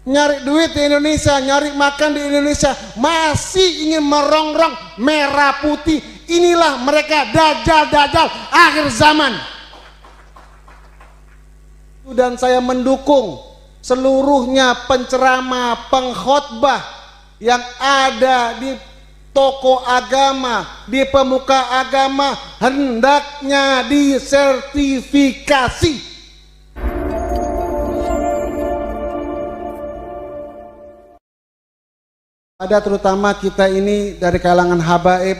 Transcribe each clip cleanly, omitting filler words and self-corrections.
nyari duit di Indonesia, nyari makan di Indonesia, masih ingin merongrong merah putih. Inilah mereka, dajjal-dajjal akhir zaman. Dan saya mendukung seluruhnya penceramah, pengkhotbah yang ada di tokoh agama, di pemuka agama, hendaknya disertifikasi. Ada terutama kita ini dari kalangan habaib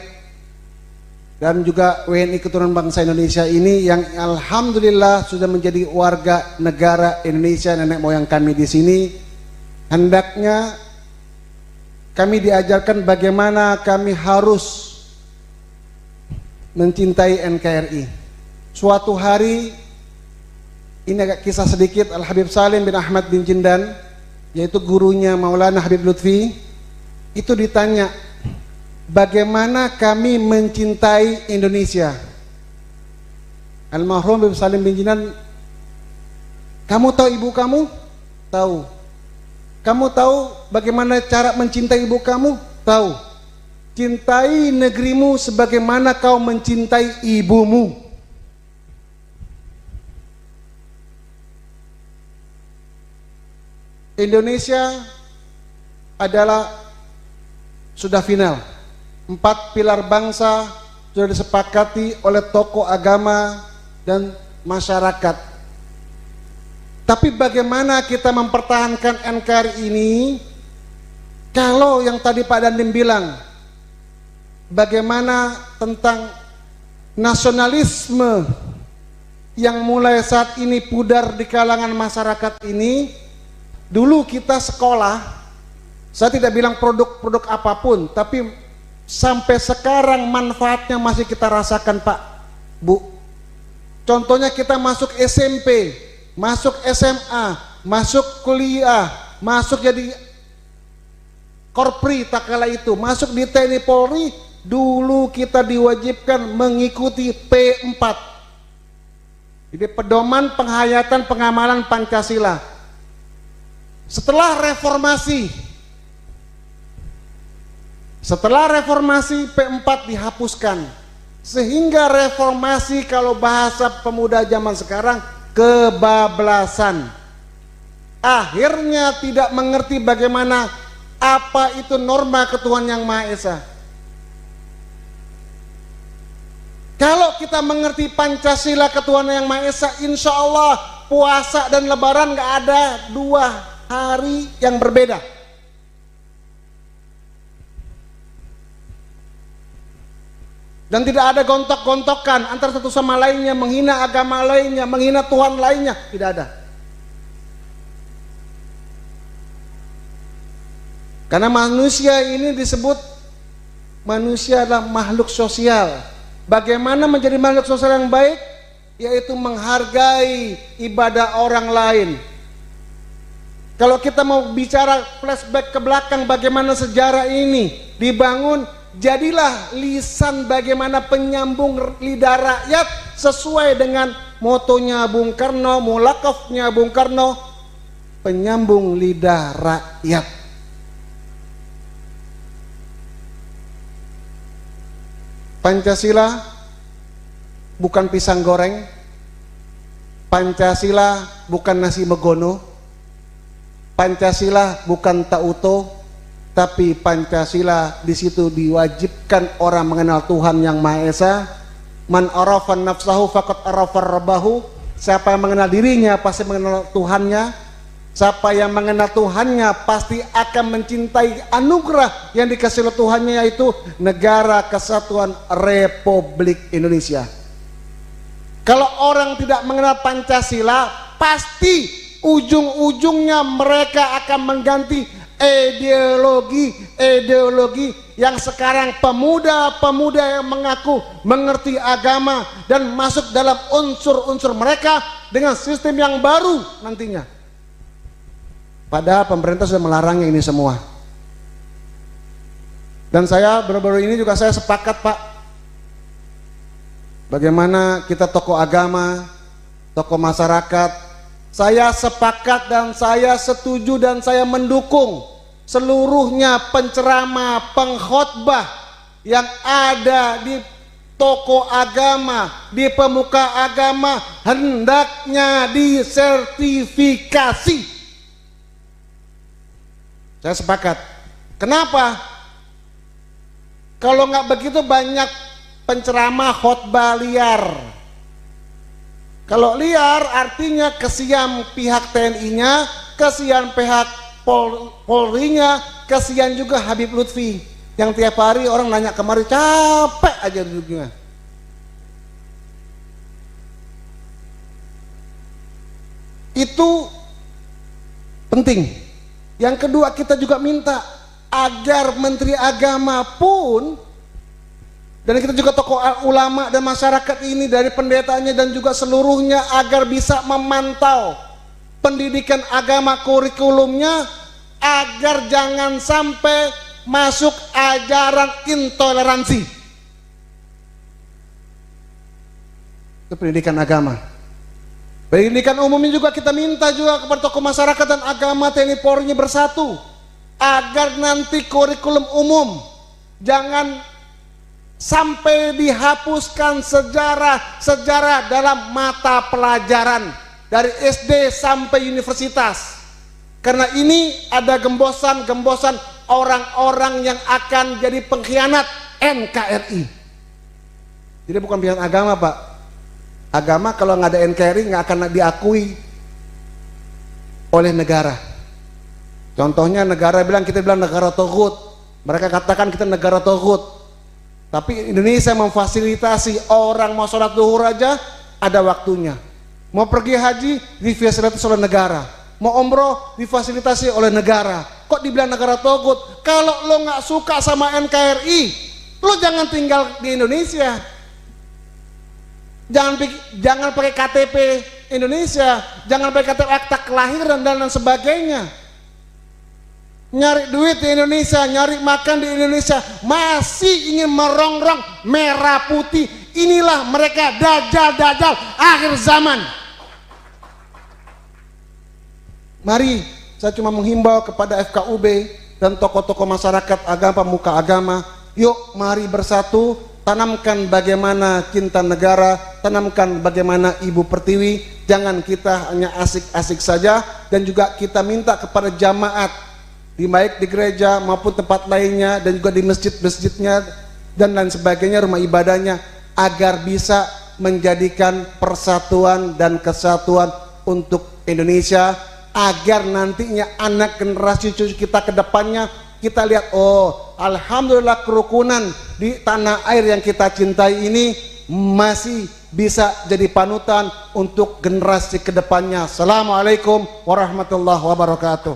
dan juga WNI keturunan bangsa Indonesia ini yang alhamdulillah sudah menjadi warga negara Indonesia, nenek moyang kami di sini. Hendaknya kami diajarkan bagaimana kami harus mencintai NKRI. Suatu hari, ini agak kisah sedikit, Al Habib Salim bin Ahmad bin Jindan, yaitu gurunya Maulana Habib Lutfi, itu ditanya bagaimana kami mencintai Indonesia. Almarhum Habib Salim bin Jindan, kamu tahu ibu kamu? Tahu. Kamu tahu bagaimana cara mencintai ibu kamu? Tahu. Cintai negerimu sebagaimana kau mencintai ibumu. Indonesia adalah sudah final. 4 pilar bangsa sudah disepakati oleh tokoh agama dan masyarakat. Tapi bagaimana kita mempertahankan NKRI ini kalau yang tadi Pak Dandim bilang, bagaimana tentang nasionalisme yang mulai saat ini pudar di kalangan masyarakat ini. Dulu kita sekolah, saya tidak bilang produk-produk apapun, tapi sampai sekarang manfaatnya masih kita rasakan Pak, Bu. Contohnya kita masuk SMP, masuk SMA, masuk kuliah, masuk jadi korpri tak kala itu, masuk di TNI Polri, dulu kita diwajibkan mengikuti P4. Jadi pedoman penghayatan pengamalan Pancasila. Setelah reformasi P4 dihapuskan, sehingga reformasi kalau bahasa pemuda zaman sekarang kebablasan. Akhirnya tidak mengerti bagaimana apa itu norma ketuhanan yang Maha Esa. Kalau kita mengerti Pancasila ketuhanan yang Maha Esa, insya Allah puasa dan lebaran gak ada 2 hari yang berbeda. Dan tidak ada gontok-gontokan antara satu sama lainnya, menghina agama lainnya, menghina Tuhan lainnya, tidak ada. Karena manusia ini disebut manusia adalah makhluk sosial. Bagaimana menjadi makhluk sosial yang baik? Yaitu menghargai ibadah orang lain. Kalau kita mau bicara flashback ke belakang bagaimana sejarah ini dibangun, jadilah lisan bagaimana penyambung lidah rakyat sesuai dengan motonya Bung Karno, mulakafnya Bung Karno, penyambung lidah rakyat. Pancasila bukan pisang goreng, Pancasila bukan nasi megono, Pancasila bukan tauto, tapi Pancasila di situ diwajibkan orang mengenal Tuhan yang Maha Esa. Man arafan nafsahu faqad arafar rabbahu. Siapa yang mengenal dirinya pasti mengenal Tuhannya. Siapa yang mengenal Tuhannya pasti akan mencintai anugerah yang dikasih oleh Tuhannya, yaitu Negara Kesatuan Republik Indonesia. Kalau orang tidak mengenal Pancasila, pasti ujung-ujungnya mereka akan mengganti ideologi yang sekarang pemuda-pemuda yang mengaku mengerti agama dan masuk dalam unsur-unsur mereka dengan sistem yang baru nantinya. Padahal pemerintah sudah melarangnya ini semua. Dan saya baru-baru ini juga saya sepakat Pak, bagaimana kita tokoh agama, tokoh masyarakat Saya sepakat dan saya setuju dan saya mendukung seluruhnya penceramah, pengkhotbah yang ada di tokoh agama, di pemuka agama hendaknya disertifikasi. Saya sepakat. Kenapa? Kalau nggak begitu banyak penceramah khotbah liar. Kalau liar artinya kesian pihak TNI-nya, kesian pihak Polri-nya, kesian juga Habib Lutfi yang tiap hari orang nanya kemari capek aja duduknya. Itu penting. Yang kedua, kita juga minta agar Menteri Agama pun, dan kita juga tokoh ulama dan masyarakat ini dari pendetanya dan juga seluruhnya agar bisa memantau pendidikan agama kurikulumnya agar jangan sampai masuk ajaran intoleransi. Itu pendidikan agama. Pendidikan umumnya juga kita minta juga kepada tokoh masyarakat dan agama TNI Polri bersatu agar nanti kurikulum umum jangan sampai dihapuskan sejarah dalam mata pelajaran dari SD sampai universitas, karena ini ada gembosan orang-orang yang akan jadi pengkhianat NKRI. Jadi bukan pihak agama, Pak. Agama kalau nggak ada NKRI nggak akan diakui oleh negara. Contohnya negara kita bilang negara toghut, mereka katakan kita negara toghut. Tapi Indonesia memfasilitasi orang mau sholat duhur aja ada waktunya. Mau pergi haji difasilitasi oleh negara. Mau umroh difasilitasi oleh negara. Kok dibilang negara togut? Kalau lo nggak suka sama NKRI, lo jangan tinggal di Indonesia. Jangan pakai KTP Indonesia, jangan pakai KTP akta kelahiran dan sebagainya. Nyari duit di Indonesia, nyari makan di Indonesia, masih ingin merongrong merah putih. Inilah mereka dajjal akhir zaman. Mari, saya cuma menghimbau kepada FKUB dan tokoh-tokoh masyarakat agama, pemuka agama, yuk mari bersatu, tanamkan bagaimana cinta negara, tanamkan bagaimana Ibu Pertiwi. Jangan kita hanya asik-asik saja, dan juga kita minta kepada jamaat baik di gereja maupun tempat lainnya dan juga di masjid-masjidnya dan lain sebagainya, rumah ibadahnya, agar bisa menjadikan persatuan dan kesatuan untuk Indonesia, agar nantinya anak generasi cucu kita ke depannya kita lihat, oh alhamdulillah kerukunan di tanah air yang kita cintai ini masih bisa jadi panutan untuk generasi ke depannya. Assalamualaikum warahmatullahi wabarakatuh.